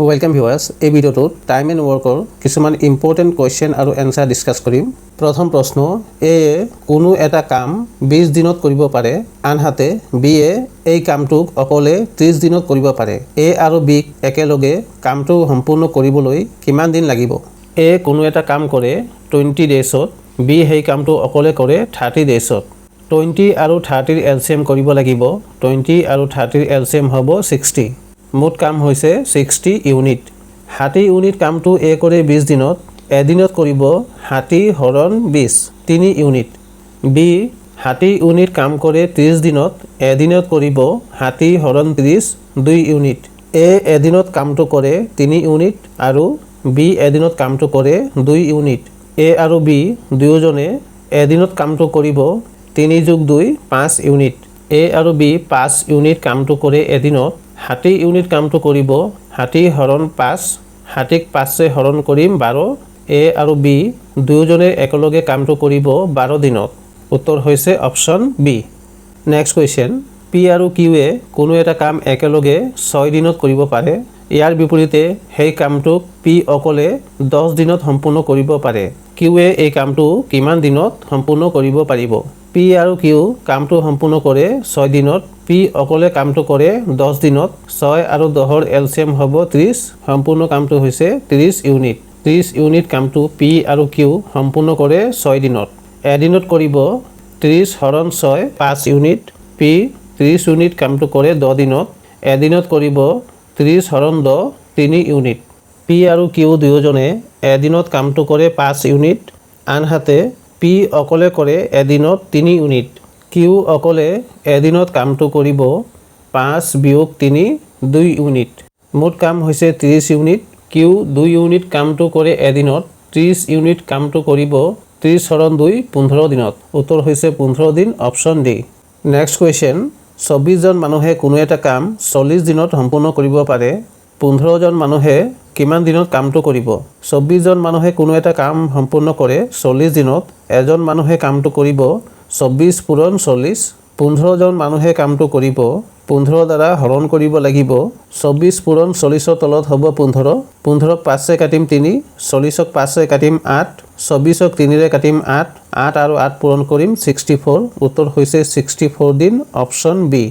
Welcome viewers, এই ভিডিওটোত time and ৱৰ্কৰ কিছুমান important question আৰু এনসাৰ ডিছকাছ কৰিম। প্ৰথম প্ৰশ্ন, এ কোনো এটা কাম 20 দিনত কৰিব পাৰে, আনহাতে বি এই কামটোক অকলে 30 দিনত কৰিব পাৰে। এ আৰু বিক একেলগে কামটো সম্পূৰ্ণ কৰিবলৈ কিমান দিন লাগিব? এ কোনো এটা কাম কৰে 20 ডেজত, বি সেই কামটো অকলে কৰে 30 ডেজত। 20 আৰু 30ৰ এলচিএম কৰিব লাগিব। 20 আৰু 30ৰ এলচিএম হ'ব 60। মোট কাম হৈছে 60 ইউনিট। 60 ইউনিট কামটো এ কৰে 20 দিনত, এদিনত কৰিব 60 হৰণ 20 3 ইউনিট। বি 60 ইউনিট কাম কৰে 30 দিনত, এদিনত কৰিব 60 হৰণ 30 2 ইউনিট। এ এদিনত কামটো কৰে 3 ইউনিট আৰু বি এদিনত কামটো কৰে 2 ইউনিট। এ আৰু বি দুয়োজনে এদিনত কামটো কৰিব 3 + 2 5 ইউনিট। এ আৰু বি 5 ইউনিট কামটো কৰে এদিনত, 60 ইউনিট কামটো কৰিব 60 হৰণ 5, 60ক 5 হৰণ কৰিম 12। এ আৰু বি দুয়োজনে একেলগে কামটো কৰিব 12 দিনত। উত্তৰ হৈছে option B. Next question, P আৰু কিউৱে কোনো এটা কাম একেলগে 6 দিনত কৰিব পাৰে। ইয়াৰ বিপৰীতে সেই কামটোক পি অকলে 10 দিনত সম্পূৰ্ণ কৰিব পাৰে। কিউৱে এই কামটো কিমান দিনত সম্পূৰ্ণ কৰিব পাৰিব? পি আৰু কিউ কামটো সম্পূৰ্ণ কৰে 6 দিনত, পি অকলে কামটো কৰে 10 দিনত। 6 আৰু 10ৰ এলচিএম হ'ব 30। সম্পূৰ্ণ কামটো হৈছে 30 ইউনিট। 30 ইউনিট কামটো পি আৰু কিউ সম্পূৰ্ণ কৰে 6 দিনত। এদিনত কৰিব 30 হৰণ 6 5 ইউনিট। পি 30 ইউনিট কামটো কৰে 10 দিনত, এদিনত কৰিব 30 হৰণ 10 3 ইউনিট। পি আৰু কিউ দুয়োজনে এদিনত কামটো কৰে 5 ইউনিট, আনহাতে পি অকলে কৰে এদিনত 3 ইউনিট। কিউ অকলে এদিনত কামটো কৰিব 5 - 3 2 ইউনিট। মোট কাম হৈছে 30 ইউনিট। কিউ 2 ইউনিট কামটো কৰে এদিনত, 30 ইউনিট কামটো কৰিব 30 হৰণ 2 15 দিনত। উত্তৰ হৈছে 15 দিন, অপশ্যন ডি। নেক্সট কুৱেশ্যন, 24 জন মানুহে কোনো এটা কাম 40 দিনত সম্পূৰ্ণ কৰিব পাৰে। 15 জন মানুহে কিমান দিনত কামটো কৰিব? 24 জন মানুহে কোনো এটা কাম সম্পূৰ্ণ কৰে 40 দিনত, এজন মানুহে কামটো কৰিব 24 পূৰণ 40। 15 জন মানুহে কামটো কৰিব 15 দ্বাৰা হৰণ কৰিব লাগিব। 24 পূৰণ 40ৰ তলত হ'ব 15। 15ক 5 কাটিম 3, 40ক 5 কাটিম 8, 24ক 3 কাটিম 8, 8 আৰু 8 পূৰণ কৰিম 64। উত্তৰ হৈছে 64 দিন, অপশ্যন বি।